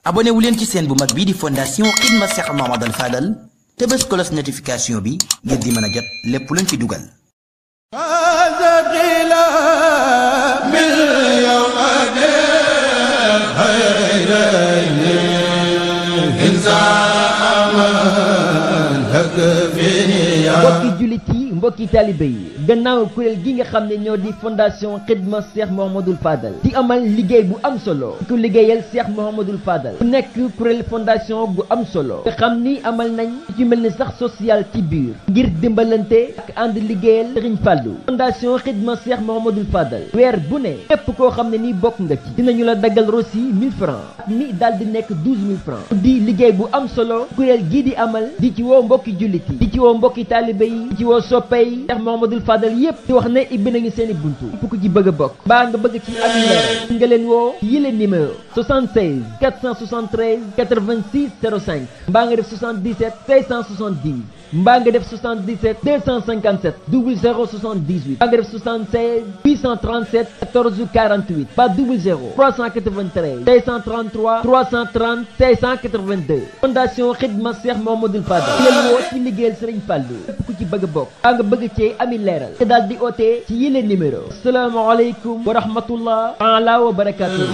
abonné wu leen ci seen bu mag bii di fondation Khidma Cheikh Mouhamadoul Fadal te bés cloche notification bi ngir di mën a jot lépp luñ fi dugal. mbokki jullit yi mbokki taalibe yi gannaaw kuréel gi nga xam ne ñoo di fondation Khidma Cheikh Mouhamadoul Fadal di amal liggéey bu am solo ku liggéeyal Cheikh Mouhamadoul Fadal bu nekk kuréel fondation bu am solo nga xam ni amal nañ ci mel ni sax social ci biir ngir dimbalante ak ànd liggéeyal Serigne Fallou fondation Khidma Cheikh Mouhamadoul Fadal weer bu ne képp koo xam ne nii bokk nga ci dinañu la daggal rosi 1000 francs ak mi daal di nekk 12000 francs di liggéey bu am solo kuréel gii di amal di ci woo mbokki jullit yi di ci woo mbokki taalibe yi di ci woo soppe yi Cheikh Mouhamadoul Fadal yépp di wax ne ibbi nañu seeni buntu képp ku ci bëgg a bokk mbaa nga bëgg ci am leeral nga leen woo yile numéro 76 473 86 05 mbaa nga def 77 570 mbaa nga def 77 257 00 78 mbaa nga def 76 837 14 48 ba 00 393 533 330 582 fondation Khidma Cheikh Mouhamadoul Fadal di leen woo ci liggéeyal Serigne Fallou képp ku ci bëgg a bokk mbaa nga bëgg cee ami leeral te daal di ootee ci yile numéro asalaamaaleykum wa rahmatullah taala wa barakatuh